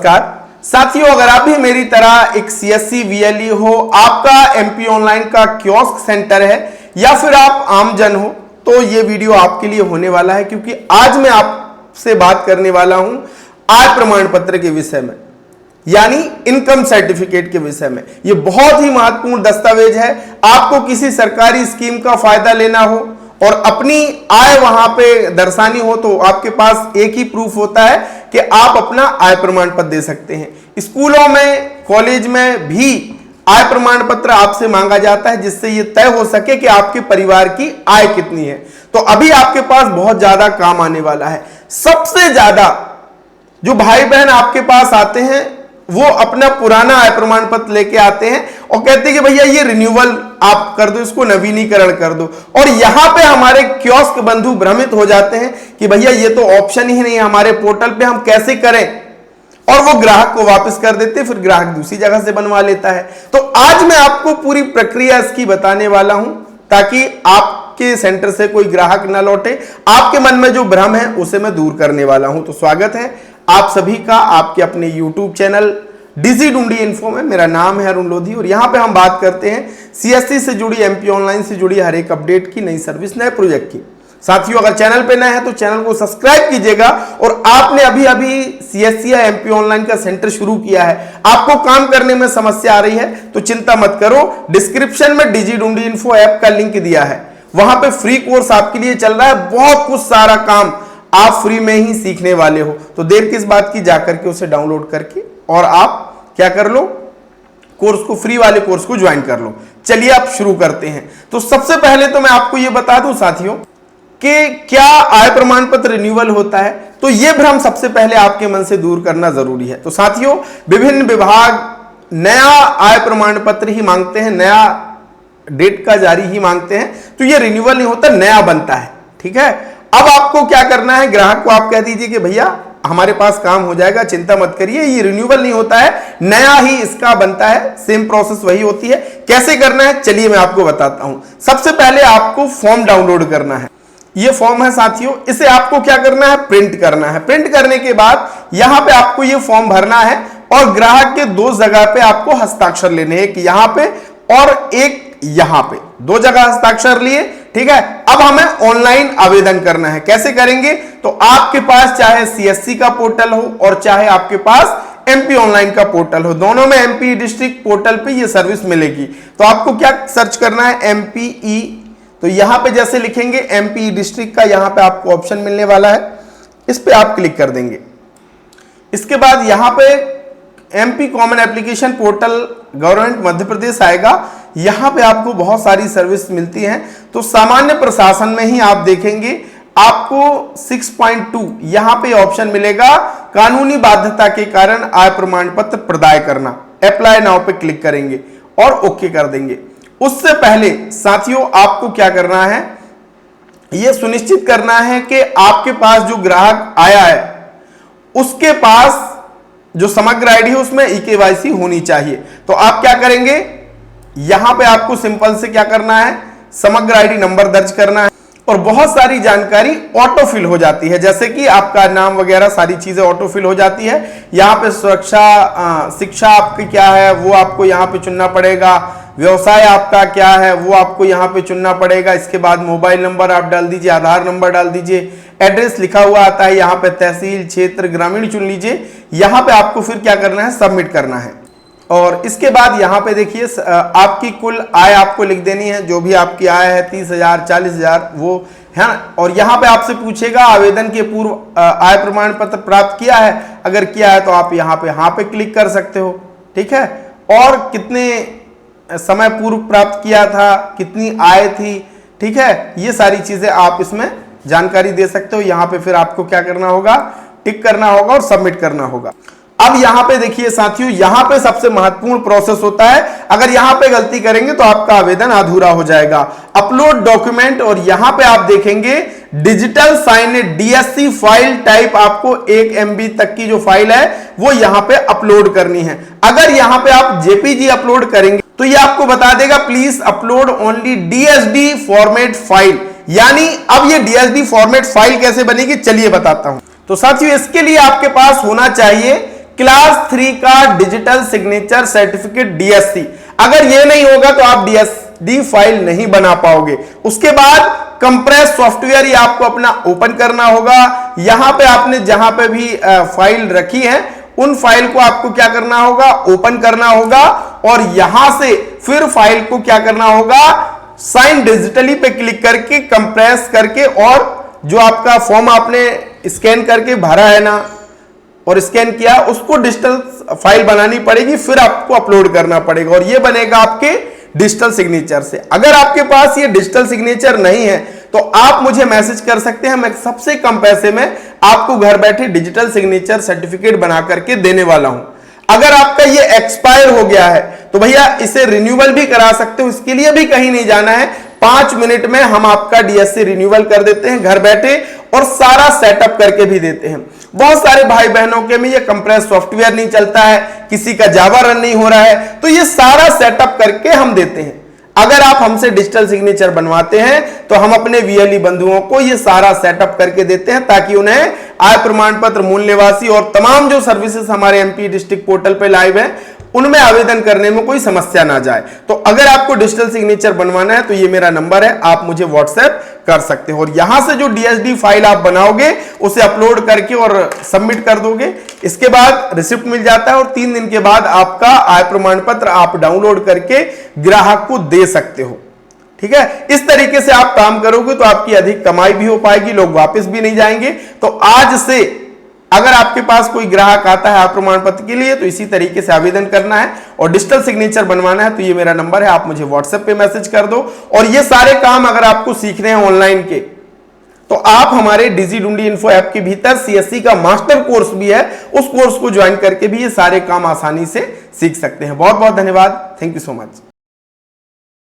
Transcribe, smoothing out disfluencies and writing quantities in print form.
नमस्कार साथियों, अगर आप भी मेरी तरह एक सीएससी वीएलई हो, आपका एमपी ऑनलाइन का कियोस्क सेंटर है या फिर आप आमजन हो, तो ये वीडियो आपके लिए होने वाला है, क्योंकि आज मैं आपसे बात करने वाला हूं आय प्रमाण पत्र के विषय में, यानी इनकम सर्टिफिकेट के विषय में। ये बहुत ही महत्वपूर्ण दस्तावेज है। आपको किसी सरकारी स्कीम का फायदा लेना हो और अपनी आय वहां पे दर्शानी हो तो आपके पास एक ही प्रूफ होता है कि आप अपना आय प्रमाण पत्र दे सकते हैं। स्कूलों में, कॉलेज में भी आय प्रमाण पत्र आपसे मांगा जाता है, जिससे यह तय हो सके कि आपके परिवार की आय कितनी है। तो अभी आपके पास बहुत ज्यादा काम आने वाला है। सबसे ज्यादा जो भाई बहन आपके पास आते हैं वो अपना पुराना आय प्रमाण पत्र लेके आते हैं और कहते हैं कि भैया ये रिन्यूअल आप कर दो, इसको नवीनीकरण कर दो। और यहां पे हमारे कियोस्क बंधु भ्रमित हो जाते हैं कि भैया ये तो ऑप्शन ही नहीं है हमारे पोर्टल पे, हम कैसे करें, और वो ग्राहक को वापस कर देते, फिर ग्राहक दूसरी जगह से बनवा लेता है। तो आज मैं आपको पूरी प्रक्रिया इसकी बताने वाला हूं, ताकि आपके सेंटर से कोई ग्राहक ना लौटे। आपके मन में जो भ्रम है उसे मैं दूर करने वाला हूं। तो स्वागत है आप सभी का आपके अपने YouTube चैनल डिजी ढूंढी इन्फो में। मेरा नाम है अरुण लोधी और यहां पे हम बात करते हैं सीएससी से जुड़ी, एमपी ऑनलाइन से जुड़ी हर एक अपडेट की, नई सर्विस, नए प्रोजेक्ट की। साथियों, अगर चैनल पे नए हैं तो चैनल को सब्सक्राइब कीजिएगा। और आपने अभी अभी सीएससी या एमपी ऑनलाइन का सेंटर शुरू किया है, आपको काम करने में समस्या आ रही है, तो चिंता मत करो। डिस्क्रिप्शन में डिजी ढूंढी इन्फो ऐप का लिंक दिया है, वहां पे फ्री कोर्स आपके लिए चल रहा है। बहुत कुछ सारा काम आप फ्री में ही सीखने वाले हो, तो देर किस बात की, जाकर के उसे डाउनलोड करके और आप क्या कर लो, कोर्स को, फ्री वाले कोर्स को ज्वाइन कर लो। चलिए आप शुरू करते हैं। तो सबसे पहले तो मैं आपको यह बता दूं साथियों कि क्या आय प्रमाण पत्र रिन्यूअल होता है, तो यह भ्रम सबसे पहले आपके मन से दूर करना जरूरी है। तो साथियों, विभिन्न विभाग नया आय प्रमाण पत्र ही मांगते हैं, नया डेट का जारी ही मांगते हैं, तो यह रिन्यूअल नहीं होता, नया बनता है। ठीक है, अब आपको क्या करना है, ग्राहक को आप कह दीजिए कि भैया हमारे पास काम हो जाएगा, चिंता मत करिए, ये रिन्यूअल नहीं होता है, नया ही इसका बनता है। सेम प्रोसेस वही होती है। कैसे करना है चलिए मैं आपको बताता हूं। सबसे पहले आपको फॉर्म डाउनलोड करना है। ये फॉर्म है साथियों, इसे आपको क्या करना है, प्रिंट करना है। प्रिंट करने के बाद यहां पे आपको ये फॉर्म भरना है और ग्राहक के दो जगह पे आपको हस्ताक्षर लेने हैं, एक यहां पे और एक यहां पे, दो जगह हस्ताक्षर लिए। ठीक है, अब हमें ऑनलाइन आवेदन करना है। कैसे करेंगे, तो आपके पास चाहे सीएससी का पोर्टल हो और चाहे आपके पास एमपी ऑनलाइन का पोर्टल हो, दोनों में एमपी डिस्ट्रिक्ट पोर्टल पे ये सर्विस मिलेगी। तो आपको क्या सर्च करना है, एमपीई। तो यहां पे जैसे लिखेंगे एमपी डिस्ट्रिक्ट का, यहां पे आपको ऑप्शन मिलने वाला है, इस पे आप क्लिक कर देंगे। इसके बाद यहां पे MP common application portal government Madhya Pradesh आएगा। यहां पे आपको बहुत सारी सर्विस मिलती हैं। तो सामान्य प्रशासन में ही आप देखेंगे आपको 6.2 यहां पे ऑप्शन मिलेगा, कानूनी बाध्यता के कारण आय प्रमाण पत्र प्रदाय करना। अप्लाई नाउ पे क्लिक करेंगे और ओके कर देंगे। उससे पहले साथियों आपको क्या करना है, यह सुनिश्चित करना है कि आपके पास जो ग्राहक आया है उसके पास जो समग्र आईडी है उसमें ई-केवाईसी होनी चाहिए। तो आप क्या करेंगे, यहां पे आपको सिंपल से क्या करना है, समग्र आईडी नंबर दर्ज करना है और बहुत सारी जानकारी ऑटो फिल हो जाती है, जैसे कि आपका नाम वगैरह सारी चीजें ऑटो फिल हो जाती है। यहां पे सुरक्षा, शिक्षा आपकी क्या है वो आपको यहां पे चुनना पड़ेगा, व्यवसाय आपका क्या है वो आपको यहां पे चुनना पड़ेगा। इसके बाद मोबाइल नंबर आप डाल दीजिए, आधार नंबर डाल दीजिए, एड्रेस लिखा हुआ आता है, यहाँ पे तहसील, क्षेत्र, ग्रामीण चुन लीजिए। यहाँ पे आपको फिर क्या करना है, सबमिट करना है। और इसके बाद यहाँ पे देखिए आपकी कुल आय आपको लिख देनी है, जो भी आपकी आय है 30,000, 40,000 वो है ना। और यहाँ पे आपसे पूछेगा आवेदन के पूर्व आय प्रमाण पत्र प्राप्त किया है, अगर किया है तो आप यहाँ पे क्लिक कर सकते हो। ठीक है, और कितने समय पूर्व प्राप्त किया था, कितनी आय थी, ठीक है, ये सारी चीजें आप इसमें जानकारी दे सकते हो। यहां पे फिर आपको क्या करना होगा, टिक करना होगा और सबमिट करना होगा। अब यहां पे देखिए साथियों, यहां पे सबसे महत्वपूर्ण प्रोसेस होता है। अगर यहां पे गलती करेंगे तो आपका आवेदन अधूरा हो जाएगा। अपलोड डॉक्यूमेंट, और यहां पे आप देखेंगे digital sign DSC file type, आपको 1 MB तक की जो फाइल है वो यहां पे अपलोड करनी है। अगर यहां पे आप जेपीजी अपलोड करेंगे तो ये आपको बता देगा please upload only DSD format file, यानी अब ये डीएसडी फॉर्मेट फाइल कैसे बनेगी चलिए बताता हूं। तो साथियों इसके लिए आपके पास होना चाहिए क्लास 3 का डिजिटल सिग्नेचर सर्टिफिकेट डीएससी। अगर ये नहीं होगा तो आप डीएसडी फाइल नहीं बना पाओगे। उसके बाद कंप्रेस सॉफ्टवेयर ये आपको अपना ओपन करना होगा। यहां पे आपने जहां पे भी फाइल रखी है उन फाइल को आपको क्या करना होगा, ओपन करना होगा, और यहां से फिर फाइल को क्या करना होगा, साइन डिजिटली पे क्लिक करके कंप्रेस करके, और जो आपका फॉर्म आपने स्कैन करके भरा है ना और स्कैन किया, उसको डिजिटल फाइल बनानी पड़ेगी, फिर आपको अपलोड करना पड़ेगा और ये बनेगा आपके डिजिटल सिग्नेचर से। अगर आपके पास ये डिजिटल सिग्नेचर नहीं है तो आप मुझे मैसेज कर सकते हैं, मैं सबसे कम पैसे में आपको घर बैठे डिजिटल सिग्नेचर सर्टिफिकेट बना करके देने वाला हूं। अगर आपका ये एक्सपायर हो गया है तो भैया इसे रिन्यूअल भी करा सकते हो, इसके लिए भी कहीं नहीं जाना है। 5 मिनट में हम आपका डीएससी रिन्यूअल कर देते हैं घर बैठे और सारा सेटअप करके भी देते हैं। बहुत सारे भाई बहनों के में ये कंप्रेस सॉफ्टवेयर नहीं चलता है, किसी का जावा रन नहीं हो रहा है, तो ये सारा सेटअप करके हम देते हैं। अगर आप हमसे डिजिटल सिग्नेचर बनवाते हैं तो हम अपने वीएलई बंधुओं को ये सारा सेटअप करके देते हैं ताकि उन्हें आय प्रमाण पत्र, मूल निवासी और तमाम जो सर्विसेज हमारे एमपी डिस्ट्रिक्ट पोर्टल पे लाइव है उनमें आवेदन करने में कोई समस्या ना जाए। तो अगर आपको डिजिटल सिग्नेचर बनवाना है तो ये मेरा नंबर है, आप मुझे व्हाट्सएप कर सकते हो और यहां से जो डीएसडी फाइल आप बनाओगे उसे अपलोड करके और सबमिट कर दोगे। इसके बाद रिसिप्ट मिल जाता है और 3 दिन के बाद आपका आय प्रमाण पत्र आप डाउनलोड करके ग्राहक को दे सकते हो। ठीक है, इस तरीके से आप काम करोगे तो आपकी अधिक कमाई भी हो पाएगी, लोग वापस भी नहीं जाएंगे। तो आज से अगर आपके पास कोई ग्राहक आता है आय प्रमाण पत्र के लिए तो इसी तरीके से आवेदन करना है और डिजिटल सिग्नेचर बनवाना है तो ये मेरा नंबर है, आप मुझे व्हाट्सएप पे मैसेज कर दो। और ये सारे काम अगर आपको सीखने हैं ऑनलाइन के तो आप हमारे डिजिढूंढी इन्फो ऐप के भीतर सीएससी का मास्टर कोर्स भी है, उस कोर्स को ज्वाइन करके भी ये सारे काम आसानी से सीख सकते हैं। बहुत बहुत धन्यवाद, थैंक यू सो मच।